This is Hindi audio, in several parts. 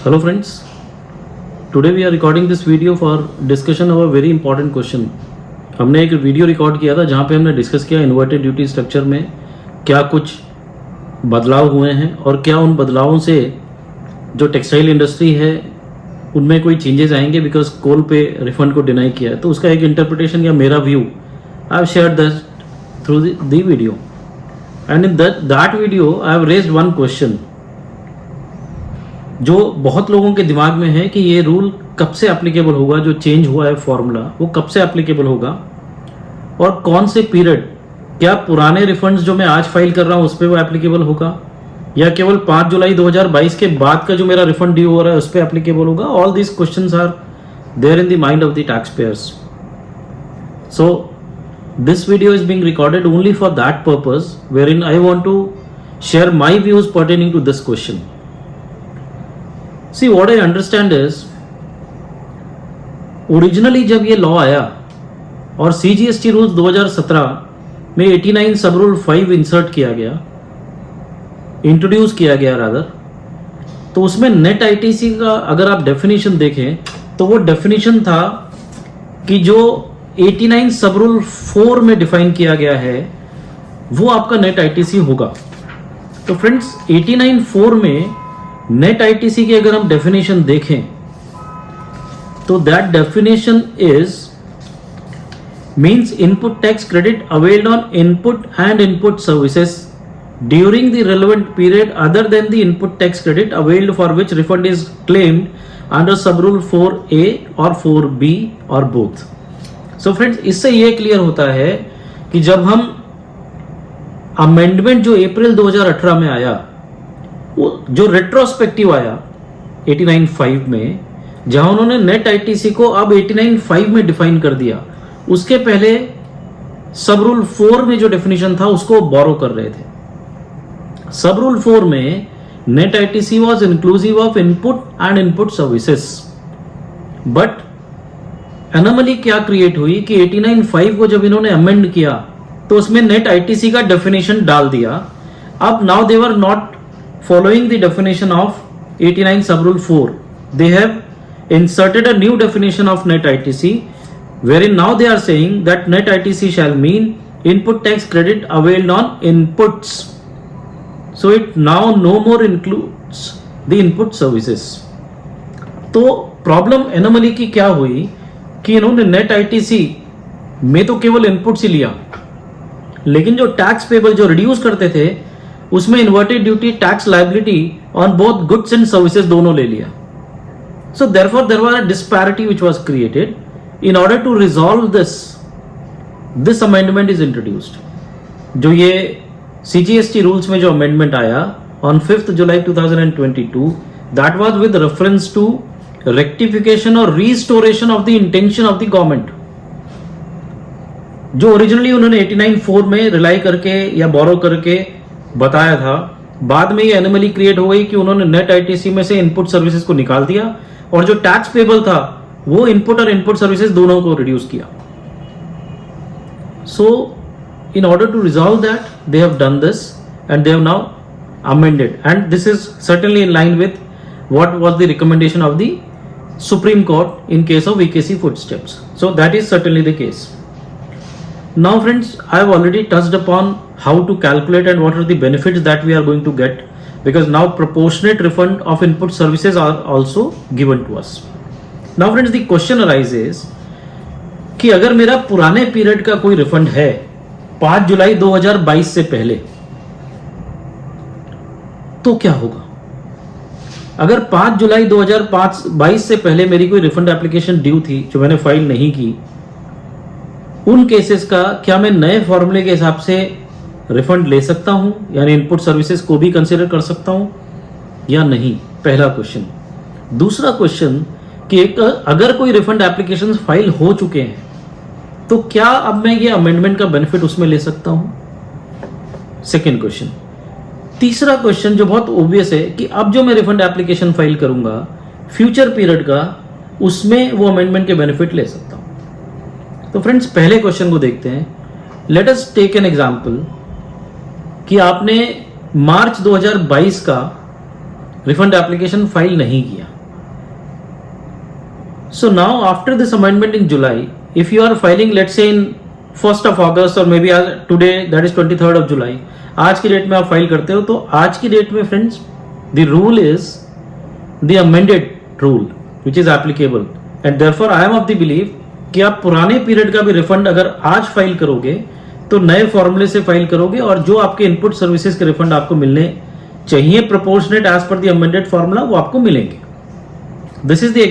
Hello friends, today we are recording this video for discussion of a very important question. हमने एक वीडियो रिकॉर्ड किया था जहाँ पे हमने डिस्कस किया इन्वर्टेड ड्यूटी स्ट्रक्चर में क्या कुछ बदलाव हुए हैं और क्या उन बदलावों से जो टेक्सटाइल इंडस्ट्री है उनमें कोई चेंजेस आएंगे बिकॉज कोल पे रिफंड को डिनाई किया है. तो उसका एक इंटरप्रिटेशन या मेरा view I have shared that through the video and in that video I have raised one question जो बहुत लोगों के दिमाग में है कि ये रूल कब से एप्लीकेबल होगा. जो चेंज हुआ है फॉर्मूला वो कब से एप्लीकेबल होगा और कौन से पीरियड, क्या पुराने रिफंड्स जो मैं आज फाइल कर रहा हूं उस पर वो एप्लीकेबल होगा या केवल 5 जुलाई 2022 के बाद का जो मेरा रिफंड ड्यू हो रहा है उस पर एप्लीकेबल होगा. All these questions are there in the mind of the tax payers. So this video is being recorded only for that purpose wherein I want to share my views pertaining to this question. See, what I understand is, originally जब ये लॉ आया और CGST रूल्स 2017 में 89 सब रूल 5 इंसर्ट किया गया, इंट्रोड्यूस किया गया रादर, तो उसमें नेट आईटीसी का अगर आप डेफिनेशन देखें तो वो डेफिनेशन था कि जो 89 सब रूल 4 में डिफाइन किया गया है वो आपका नेट आईटीसी होगा. तो फ्रेंड्स 89(4) में नेट आईटीसी की अगर हम डेफिनेशन देखें तो that definition is means input tax credit availed on input and input services during the relevant period other than the input tax credit availed for which refund is claimed under sub rule 4A और 4B और बोथ. सो फ्रेंड्स, इससे ये क्लियर होता है कि जब हम अमेंडमेंट जो अप्रैल 2018 में आया, जो रेट्रोस्पेक्टिव आया 89(5) में, जहां उन्होंने नेट आईटीसी को अब 89(5) में डिफाइन कर दिया, उसके पहले सब रूल 4 में जो डेफिनेशन था उसको बोरो कर रहे थे. सब रूल 4 में net ITC was inclusive of input and input services. But anomaly क्या क्रिएट हुई कि 89(5) को जब इन्होंने अमेंड किया तो उसमें नेट आईटीसी का डेफिनेशन डाल दिया. अब now they were not following the definition of 89 sub rule 4. They have inserted a new definition of net ITC wherein now they are saying that net ITC shall mean input tax credit availed on inputs. So it now no more includes the input services. तो प्रॉब्लम एनोमली की क्या हुई कि इन्होंने नेट आईटीसी में तो केवल इनपुट्स ही लिया, लेकिन जो टैक्स पेबल जो रिड्यूस करते थे उसमें inverted duty tax liability on both goods and services दोनों ले लिया. So therefore there was a disparity which was created. In order to resolve this amendment is introduced. जो ये CGST रूल्स में जो अमेंडमेंट आया ऑन 5 जुलाई 2022, that was with reference to rectification और restoration of the intention of the government. जो ओरिजिनली उन्होंने 89(4) में रिलाई करके या बोरो करके बताया था, बाद में ये एनोमली क्रिएट हो गई कि उन्होंने नेट आईटीसी में से इनपुट सर्विसेज को निकाल दिया और जो टैक्स पेबल था वो इनपुट और इनपुट सर्विसेज दोनों को रिड्यूस किया. So in order to resolve that they have done this and they have now amended and this is certainly in line with what was the recommendation of the Supreme Court in case of VKC footsteps. So that is certainly the case. Now friends, I have already touched upon how to calculate and what are the benefits that we are going to get, because now proportionate refund of input services are also given to us. Now friends, the question arises कि अगर मेरा पुराने पीरियड का कोई रिफंड है 5 जुलाई 2022 से पहले, तो क्या होगा? अगर 5 जुलाई 2022 से पहले मेरी कोई रिफंड एप्लीकेशन ड्यू थी जो मैंने फाइल नहीं की, उन केसेस का क्या मैं नए फॉर्मूले के हिसाब से रिफंड ले सकता हूं, यानी इनपुट सर्विसेज को भी कंसीडर कर सकता हूं या नहीं? पहला क्वेश्चन. दूसरा क्वेश्चन कि अगर कोई रिफंड एप्लीकेशन फाइल हो चुके हैं तो क्या अब मैं ये अमेंडमेंट का बेनिफिट उसमें ले सकता हूं? Second question. तीसरा क्वेश्चन जो बहुत ऑब्वियस है कि अब जो मैं रिफंड एप्लीकेशन फाइल करूंगा फ्यूचर पीरियड का, उसमें वो अमेंडमेंट के बेनिफिट ले सकता हूं. तो फ्रेंड्स, पहले क्वेश्चन को देखते हैं. Let us take an example कि आपने मार्च 2022 का रिफंड एप्लीकेशन फाइल नहीं किया. So now after this amendment in July, if you are filing let's say in 1st of August or maybe today that is 23rd of July, आज की डेट में आप फाइल करते हो, तो आज की डेट में friends the rule is the amended rule which is applicable and therefore I am of the belief कि आप पुराने पीरियड का भी रिफंड अगर आज फाइल करोगे तो नए फॉर्मूले से फाइल करोगे और जो आपके इनपुट सर्विसेज के रिफंड आपको मिलने चाहिए proportionate as per the amended formula वो आपको मिलेंगे. This is the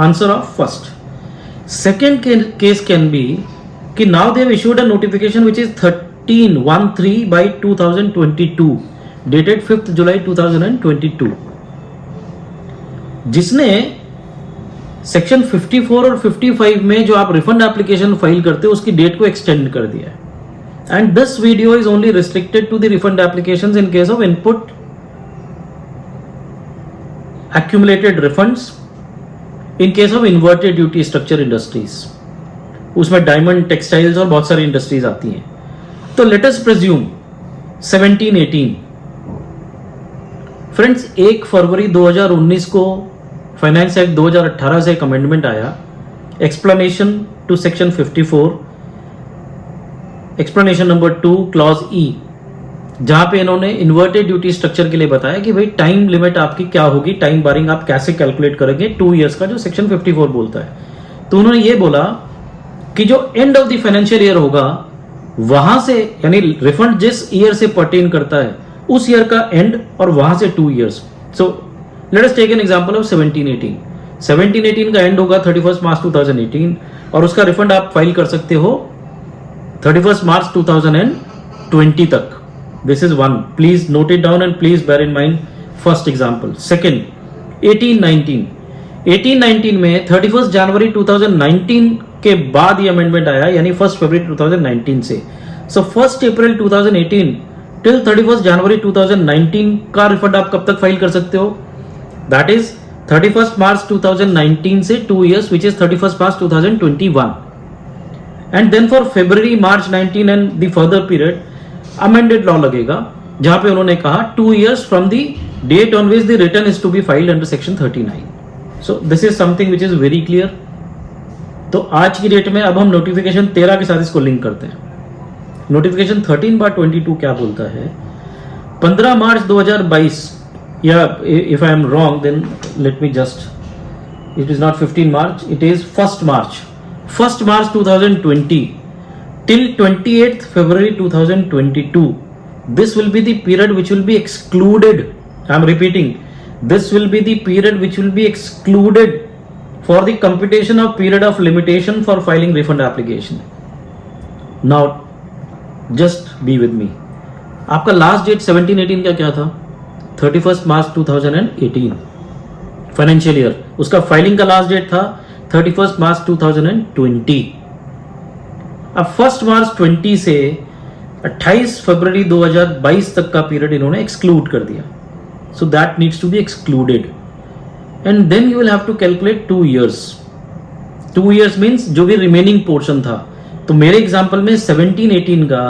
answer of first. Second case can be कि now they have issued a notification which is 1313 by 2022 dated 5th July 2022 जिसने सेक्शन 54 और 55 में जो आप रिफंड एप्लीकेशन फाइल करते हो उसकी डेट को एक्सटेंड कर दिया है. And this video is only restricted to the refund applications in case of input accumulated refunds in case of inverted duty structure industries. उसमें डायमंड, टेक्सटाइल्स और बहुत सारी इंडस्ट्रीज आती हैं. तो लेट अस प्रिज्यूम 1718 फ्रेंड्स 1 फरवरी 2019 को फाइनेंस एक्ट 2018 से एक अमेंडमेंट आया, explanation to section 54, explanation number 2 clause E, जहां पे इन्होंने इन्वर्टेड ड्यूटी स्ट्रक्चर के लिए बताया कि भाई टाइम लिमिट आपकी क्या होगी, टाइम बारिंग आप कैसे कैलकुलेट करेंगे 2 इयर्स का जो सेक्शन 54 बोलता है. तो उन्होंने ये बोला कि जो end of the financial year होगा वहां से यानी रिफंड जिस ईयर से पर्टेन करता है उस ईयर का एंड और वहां से 2 years. So let us take an example of 1718 का एंड होगा 31 मार्च 2018 और उसका रिफंड आप फाइल कर सकते हो 31 मार्च 2020 तक. This is one. Please note it down and please bear in mind first example. Second, 1819 में 31 जनवरी 2019 के बाद ये अमेंडमेंट आया यानी 1 फरवरी 2019 से. So 1 अप्रैल 2018 till 31 जनवरी 2019 का रिफंड आप कब तक फाइल कर सकते हो? That is 31 मार्च 2019 से 2 years which is 31 March 2021. And then for February, March 19 and the further period amended law लगेगा जहां पे उन्होंने कहा 2 years from the date on which the return is to be filed under section 39. So this is something which is very clear. तो आज की डेट में अब हम नोटिफिकेशन 13 के साथ इसको लिंक करते हैं. नोटिफिकेशन 13/22 क्या बोलता है? 15 मार्च 2022 या if I am wrong then let me just, it is not 15 March, it is 1 March 2020 till 28th February 2022. This will be the period which will be excluded. I am repeating, this will be the period which will be excluded for the computation of period of limitation for filing refund application. Now, just be with me. आपका लास्ट डेट 1718 का क्या था? 31 मार्च 2018 फाइनेंशियल ईयर. उसका फाइलिंग का लास्ट डेट था 31 मार्च 2020. अब 1 मार्च 20 से 28 फरवरी 2022 तक का पीरियड इन्होंने एक्सक्लूड कर दिया. So that needs to be excluded and then you will have to calculate 2 years. 2 years means जो भी रिमेनिंग पोर्शन था. तो मेरे एग्जांपल में 1718 का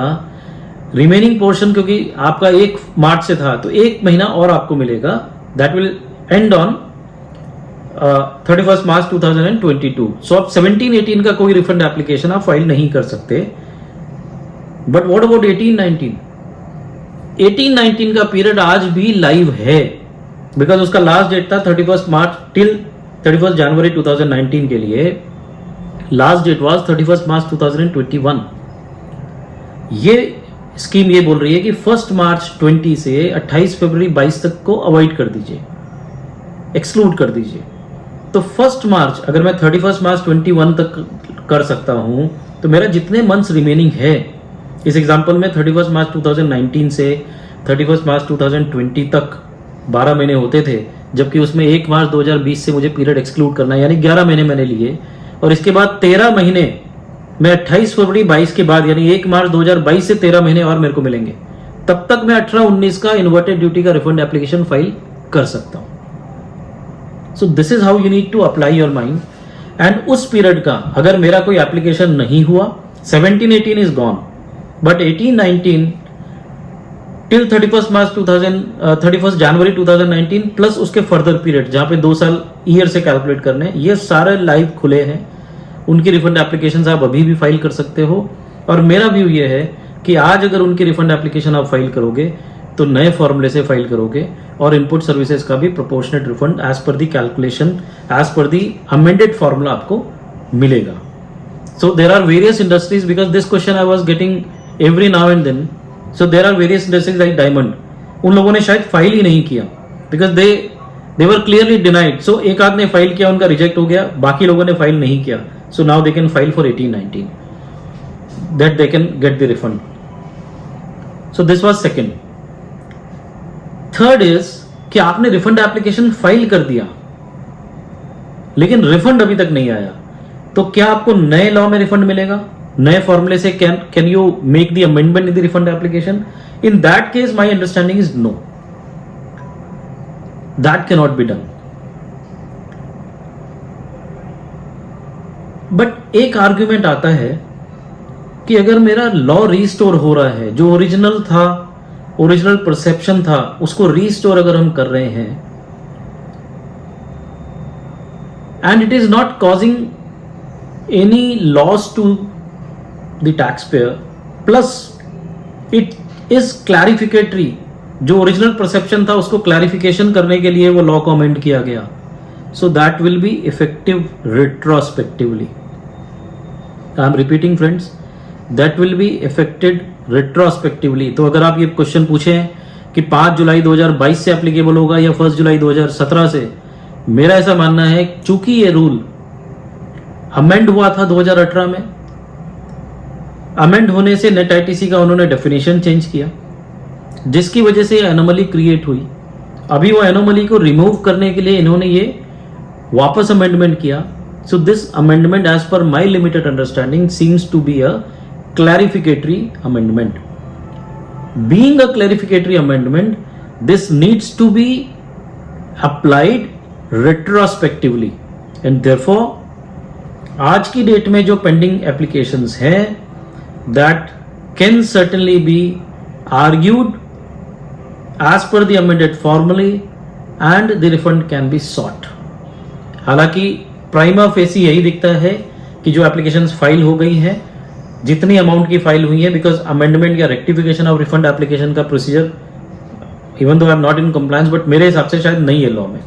रिमेनिंग पोर्शन क्योंकि आपका 1 मार्च से था तो 1 महीना और आपको मिलेगा. दैट विल एंड ऑन 31 मार्च 2022. सो अब 1718 का कोई रिफंड एप्लीकेशन आप फाइल नहीं कर सकते. But what about 1819? 1819 का पीरियड आज भी लाइव है बिकॉज उसका लास्ट डेट था 31 मार्च टिल 31 जनवरी 2019 के लिए. लास्ट डेट वाज 31 मार्च 2021. ये स्कीम ये बोल रही है कि 1 मार्च 20 से 28 फरवरी 22 तक को अवॉइड कर दीजिए, एक्सक्लूड कर दीजिए. तो 1 मार्च अगर मैं 31 मार्च 21 तक कर सकता हूं तो मेरा जितने मंथ्स रिमेनिंग है इस एग्जांपल में 31 मार्च 2019 से 31 मार्च 2020 तक 12 महीने होते थे, जबकि उसमें 1 मार्च 2020 से मुझे पीरियड एक्सक्लूड करना है यानी 11 महीने मैंने लिए और इसके बाद 13 महीने मैं 28 फरवरी 22 के बाद यानी 1 मार्च 2022 से 13 महीने और मेरे को मिलेंगे. तब तक मैं 18-19 का इन्वर्टेड ड्यूटी का रिफंड एप्लीकेशन फाइल कर सकता हूं. So this is how you need to apply your mind. And उस पीरियड का अगर मेरा कोई एप्लीकेशन नहीं हुआ 1718 इज गॉन बट 1819 टिल 31 जनवरी 2019 प्लस उसके फर्दर पीरियड जहां पे 2 साल ईयर से कैलकुलेट करने, ये सारे लाइव खुले हैं। उनकी रिफंड एप्लीकेशन आप अभी भी फाइल कर सकते हो। और मेरा व्यू ये है कि आज अगर उनकी रिफंड एप्लीकेशन आप फाइल करोगे तो नए फॉर्मूले से फाइल करोगे और इनपुट सर्विसेज का भी प्रोपोर्शनेट रिफंड एज पर दी कैलकुलेशन, एज पर दी अमेंडेड फॉर्मूला आपको मिलेगा। So there are various industries, because this question I was getting every now and then. So there are various industries like diamond, उन लोगों ने शायद फाइल ही नहीं किया because they were clearly denied. So एक आध ने फाइल किया, उनका रिजेक्ट हो गया, बाकी लोगों ने फाइल नहीं किया। So now they can file for 18-19 that they can get the refund. So this was second. Third is कि आपने रिफंड एप्लीकेशन फाइल कर दिया लेकिन रिफंड अभी तक नहीं आया, तो क्या आपको नए लॉ में रिफंड मिलेगा? नए फॉर्मूले से can you make the amendment in the refund application? In that case my understanding is no, that cannot be done. But एक आर्ग्यूमेंट आता है कि अगर मेरा लॉ रीस्टोर हो रहा है, जो ओरिजिनल था, ओरिजिनल परसेप्शन था, उसको रीस्टोर अगर हम कर रहे हैं and it is not causing any loss to the tax payer, plus it is clarificatory, जो ओरिजिनल परसेप्शन था उसको क्लैरिफिकेशन करने के लिए वो लॉ को अमेंड किया गया, so that will be effective retrospectively. I am repeating friends, that will B affected retrospectively. तो अगर आप ये क्वेश्चन पूछें कि 5 जुलाई 2022 से एप्लीकेबल होगा या 1 जुलाई 2017 से, मेरा ऐसा मानना है चूंकि ये रूल अमेंड हुआ था 2018 में, अमेंड होने से नेट आईटीसी का उन्होंने डेफिनेशन चेंज किया, जिसकी वजह से एनोमली क्रिएट हुई। अभी वो एनोमली को रिमूव करने के लिए इन्होंने ये वापस अमेंडमेंट किया। So this amendment as per my limited understanding seems to be a clarificatory amendment. Being a clarificatory amendment, this needs to be applied retrospectively and therefore आज की डेट में जो पेंडिंग एप्लीकेशंस हैं that can certainly be argued as per the amended formulae and the refund can be sought. हालांकि प्राइमा फेसी यही दिखता है कि जो एप्लीकेशंस फाइल हो गई हैं, जितनी अमाउंट की फाइल हुई है, बिकॉज अमेंडमेंट या रेक्टिफिकेशन ऑफ रिफंड एप्लीकेशन का procedure, even though I am not in compliance, but मेरे हिसाब से शायद नहीं है लॉ में,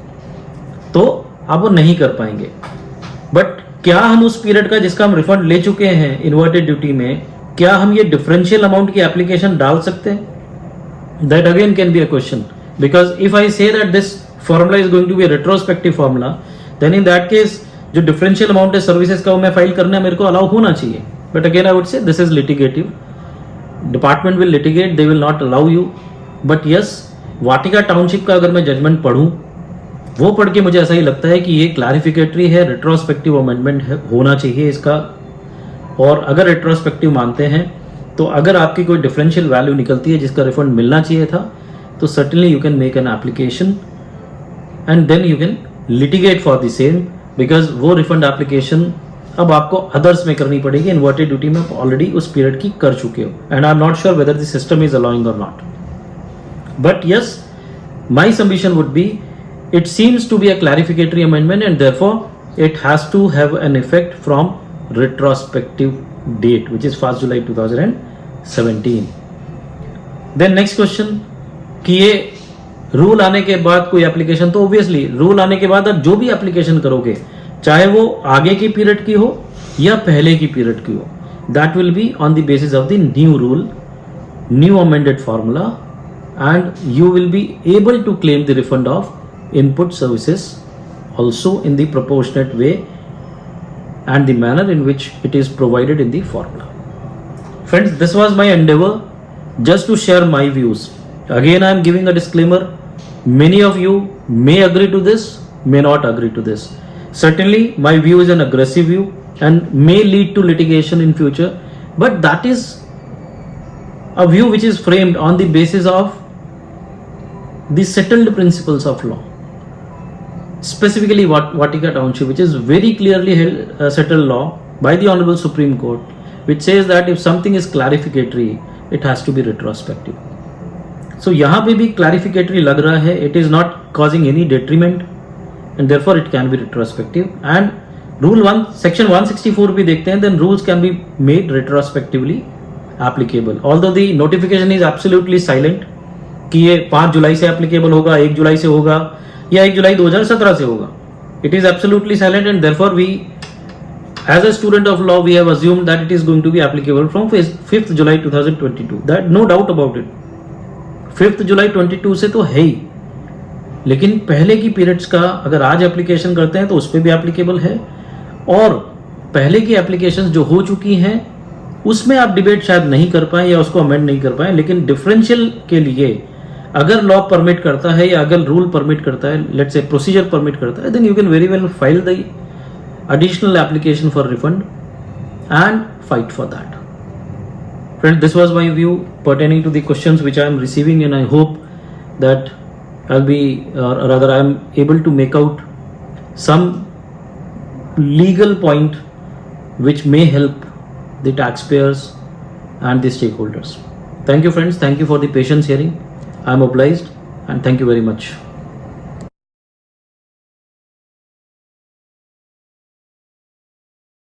तो आप वो नहीं कर पाएंगे। बट क्या हम उस पीरियड का जिसका हम रिफंड ले चुके हैं इन्वर्टेड ड्यूटी में, क्या हम ये डिफरेंशियल अमाउंट की एप्लीकेशन डाल सकते हैं? That again can be a question, because if I say that this formula is going to be retrospective formula, then in that case जो डिफरेंशियल अमाउंट है सर्विसेज का वो मैं फाइल करना मेरे को अलाउ होना चाहिए। But again, I would say this is litigative. Department will litigate, they will not allow you. But yes, Vatika township का अगर मैं जजमेंट पढ़ूं, वो पढ़ के मुझे ऐसा ही लगता है कि ये क्लैरिफिकेटरी है, रेट्रोस्पेक्टिव अमेंडमेंट है, होना चाहिए इसका। और अगर रेट्रोस्पेक्टिव मानते हैं तो अगर आपकी कोई डिफरेंशियल वैल्यू निकलती है जिसका रिफंड मिलना चाहिए था, तो certainly you can make an application and then you can litigate for the same, because वो रिफंड एप्लीकेशन अब आपको अदर्स में करनी पड़ेगी। इन्वर्टेड ड्यूटी में ऑलरेडी उस पीरियड की कर चुके हो and I am not sure whether the system is allowing or not. But yes, my submission would be it seems to be a clarificatory amendment and therefore it has to have an effect from retrospective date which is 1st July 2017. Then next question कि ये रूल आने के बाद कोई एप्लीकेशन, तो ऑब्वियसली रूल आने के बाद आप जो भी एप्लीकेशन करोगे, चाहे वो आगे की पीरियड की हो या पहले की पीरियड की हो, that will be on the basis of the new rule, new amended formula, and you will be able to claim the refund of input services also in the proportionate way and the manner in which it is provided in the formula. Friends, this was my endeavor just to share my views. Again, I am giving a disclaimer. Many of you may agree to this, may not agree to this. Certainly, my view is an aggressive view and may lead to litigation in future, but that is a view which is framed on the basis of the settled principles of law. Specifically Vatika Township, which is very clearly settled law by the Honorable Supreme Court, which says that if something is clarificatory, it has to be retrospective. So यहाँ पे भी क्लैरिफिकेटरी लग रहा है, it is not causing any detriment and therefore it can be retrospective. And rule 1 section 164 भी देखते हैं, then rules can be made retrospectively applicable. Although the notification is absolutely silent कि ये 5 जुलाई से एप्लीकेबल होगा, 1 जुलाई से होगा या 1 जुलाई 2017 से होगा. It is absolutely silent, and therefore we, as a student of law, we have assumed that it is going to be applicable from 5th July 2022. That no doubt about it. 5th July 22 से तो है ही, लेकिन पहले की पीरियड्स का अगर आज एप्लीकेशन करते हैं तो उस पर भी एप्लीकेबल है, और पहले की एप्लीकेशंस जो हो चुकी हैं उसमें आप डिबेट शायद नहीं कर पाए या उसको अमेंड नहीं कर पाए, लेकिन डिफरेंशियल के लिए अगर लॉ परमिट करता है या अगर रूल परमिट करता है, लेट्स से प्रोसीजर परमिट करता है, then you can very well file the additional application for refund and fight for that. Friends, this was my view pertaining to the questions which I am receiving, and I hope that I'll be, or rather I am able to make out some legal point which may help the taxpayers and the stakeholders. Thank you friends, thank you for the patience hearing. I am obliged and thank you very much.